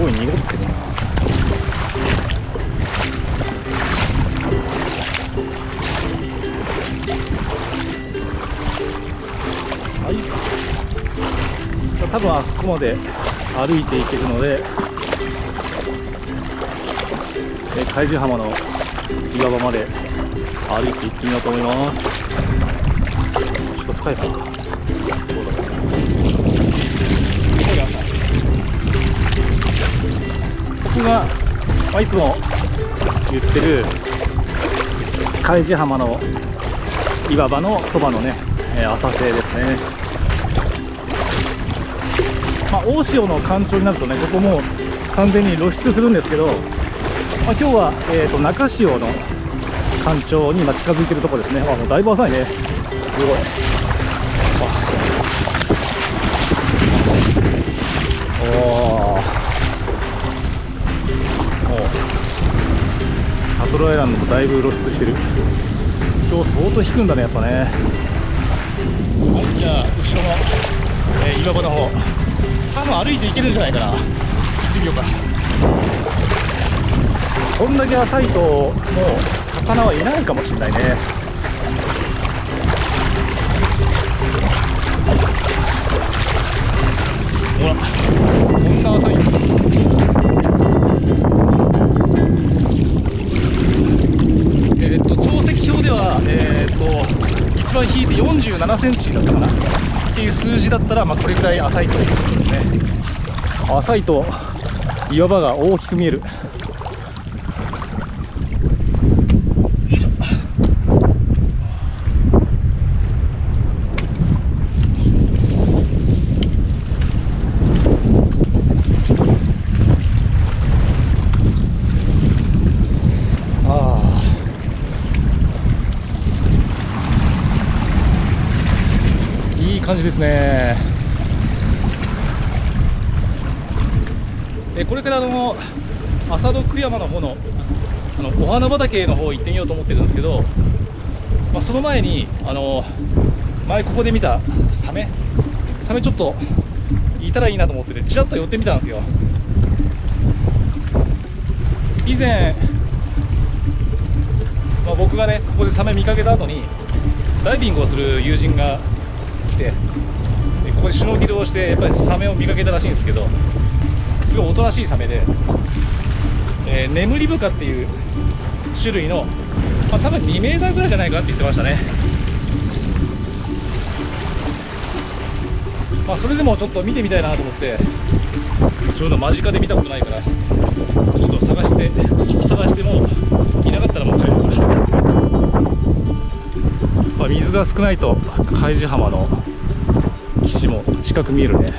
ごい濁ってるな。はい、多分あそこまで歩いていけるので、海樹浜の岩場まで歩いていってみようと思います。ちょっと深いかな。そうだね。僕が、いつも言ってる海樹浜の岩場のそばのね、浅瀬ですね。大潮の干潮になるとね、ここもう完全に露出するんですけど、今日は、中潮の干潮に今近づいてるところですね。もうだいぶ浅いね。すごい。サトルアイランドもだいぶ露出してる。今日相当引くんだね、やっぱね。はい、じゃあ後ろの、岩場の方、多分歩いていけるんじゃないかな。行ってみようか。こんだけ浅いともう魚はいないかもしれないね。ほら、こんな浅い。潮汐表では一番引いて47センチだったかなっていう数字だったら、これくらい浅いということですね。浅いと岩場が大きく見える。いい感じですね。これから浅戸久山の方のお花畑の方行ってみようと思ってるんですけど、その前に前ここで見たサメちょっといたらいいなと思ってて、ちらっと寄ってみたんですよ。以前、僕がねここでサメ見かけた後にダイビングをする友人が来て、でここでシュノーケルをしてやっぱりサメを見かけたらしいんですけど、すごいおとなしいサメで、ネムリブカっていう種類の、多分2メーターぐらいじゃないかって言ってましたね。それでもちょっと見てみたいなと思って、そういうの間近で見たことないから、ちょっと探してもいなかったらもう帰るから。水が少ないと海樹浜の岸も近く見えるね。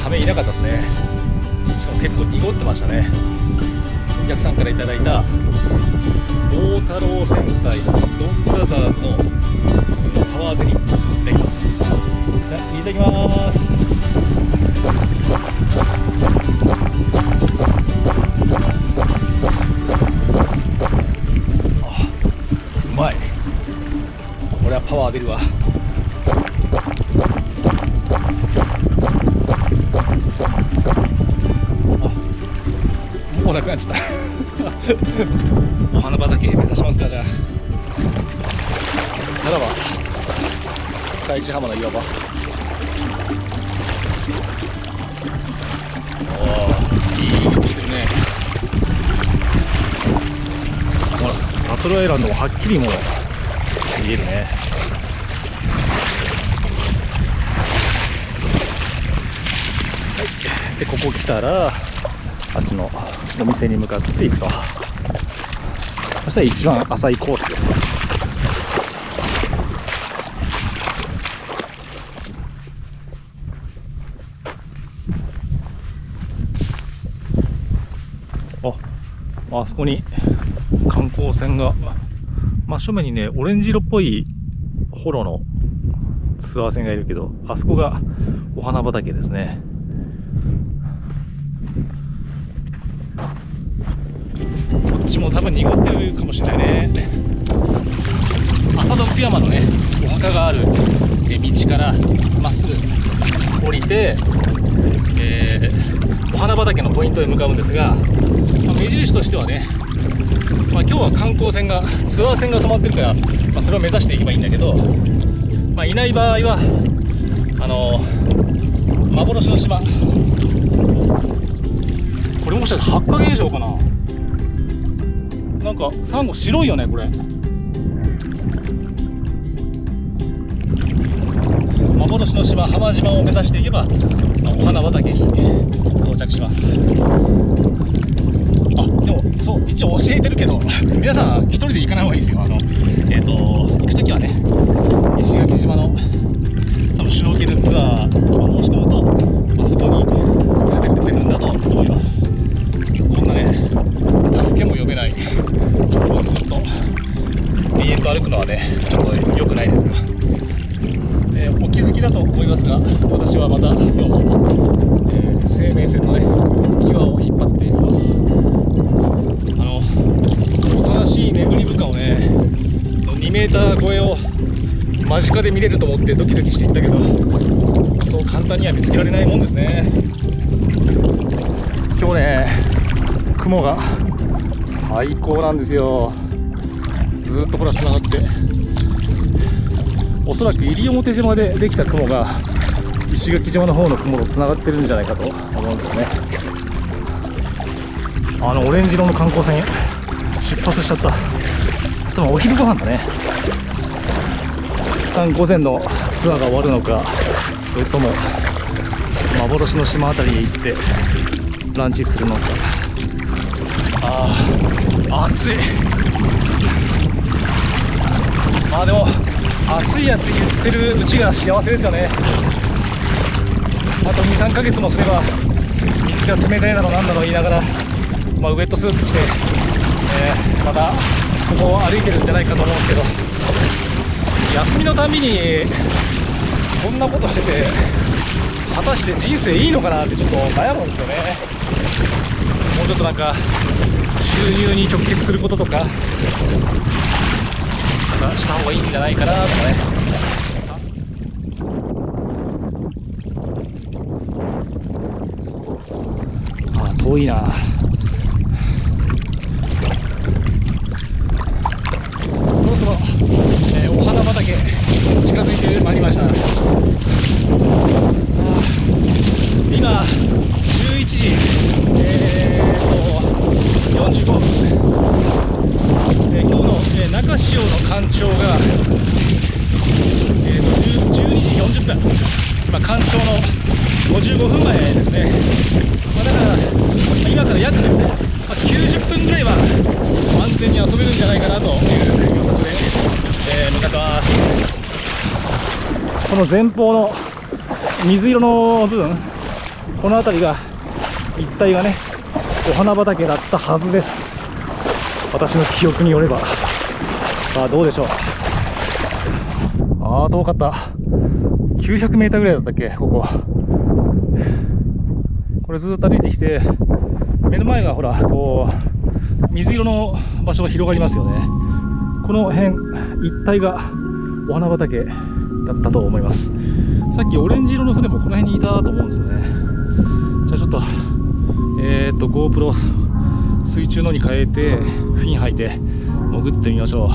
サメいなかったですね。しかも結構濁ってましたね。お客さんからいただいた大太郎戦隊ドンブラザーズのパワーゼリーいただきます。じゃあいただきます。うまい。これはパワー出るわ。もうなくなっちゃったお花畑目指しますか。じゃあさらば海樹浜の岩場トルアイランドもはっきりもう見えるね。はい、でここ来たらあっちのお店に向かっていくと。そしたら一番浅いコースです。あそこに観光船が、真正面にねオレンジ色っぽいホロのツアー船がいるけど、あそこがお花畑ですね。こっちも多分濁ってるかもしれないね。浅戸福山のねお墓がある道からまっすぐ降りて、お花畑のポイントへ向かうんですが、目印としてはね、今日は観光船がツアー船が止まってるから、それを目指していけばいいんだけど、いない場合は幻の島、これもしかして八ヶ現象かな。なんかサンゴ白いよねこれ。幻の島浜島を目指していけば、お花畑に到着します。でもそう一応教えてるけど、皆さん一人で行かない方がいいですよ。行くときはね、石垣島の多分シュノーケルツアーとか申し込むと、そこに連れてってくれるんだと思います。こんなね助けも呼べない、ずっと永遠と歩くのはねちょっと良くないですが、お気づきだと思いますが、私はまた今日も、生命線のね際を引っ張っています。おとなしいネムリブカをね2メーター超えを間近で見れると思ってドキドキしていったけど、そう簡単には見つけられないもんですね。今日ね雲が最高なんですよ。ずっとほらつながって、おそらく西表島でできた雲が石垣島の方の雲とつながってるんじゃないかと思うんですよね。オレンジ色の観光船出発しちゃった。でもお昼ご飯だね。一旦午前のツアーが終わるのか、それとも幻の島あたりへ行ってランチするのか。暑い。でも暑いやつ言ってるうちが幸せですよね。あと 2,3 ヶ月もすれば水が冷たいだろうなんだろう言いながら、ウェットスーツ着て、またここを歩いてるんじゃないかと思うんですけど、休みのたびにこんなことしてて果たして人生いいのかなってちょっと悩むんですよね。もうちょっとなんか収入に直結することとかした方がいいんじゃないかなとかね。遠いな。そろそろ、お花畑近づいてまいりました。今11時45分、今日の、中潮の干潮が、12時40分、干潮の55分前ですね。だから今から約90分ぐらいは安全に遊べるんじゃないかなという予測で、向かってます。この前方の水色の部分、この辺りが一帯がねお花畑だったはずです。私の記憶によれば。さあどうでしょう。遠かった。900メーターぐらいだったっけここ。これずっと歩いてきて、目の前がほらこう水色の場所が広がりますよね。この辺一帯がお花畑だったと思います。さっきオレンジ色の船もこの辺にいたと思うんですよね。じゃあちょっとGoPro 水中のに変えてフィン吐いて潜ってみましょう。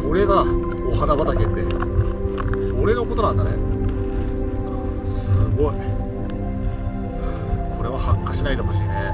これがお花畑って、これのことなんだね。すごい。これは発火しないでほしいね。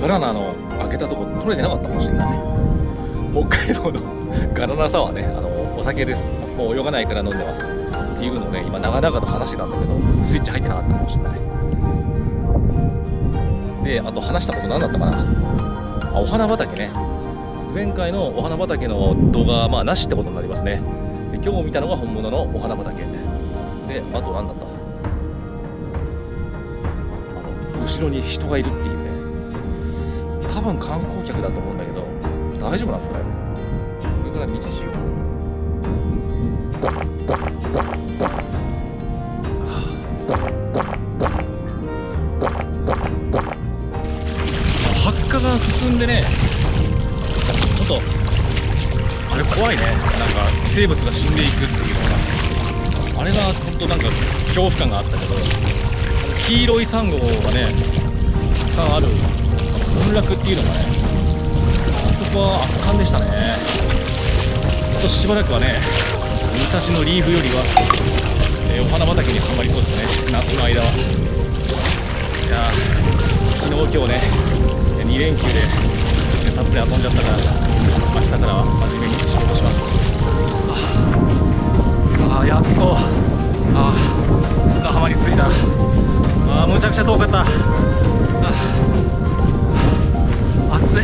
ガラナの開けたとこ取れてなかったかもしれない。北海道のガラナサワーね、お酒です。もう泳がないから飲んでますっていうのをね、今長々と話してたんだけど、スイッチ入ってなかったかもしれない。で、あと話したこと何だったかな。お花畑ね。前回のお花畑の動画はまあなしってことになりますね。で、今日見たのが本物のお花畑で、あと何だった、後ろに人がいるっていうね。多分観光客だと思うんだけど、大丈夫なのこれ。これから道しよう。発火が進んでね、ちょっとあれ怖いね。なんか生物が死んでいくっていうのが、あれが本当なんか恐怖感があったけど、黄色いサンゴがねたくさんある群落っていうのがね、あそこは圧巻でしたね。あとしばらくはね、武蔵野リーフよりは、お花畑にはまりそうですね、夏の間は。いやー、昨日今日ね2連休でたっぷり遊んじゃったから、明日からは真面目に仕事します。やっと砂浜に着いた。むちゃくちゃ遠かった。暑い。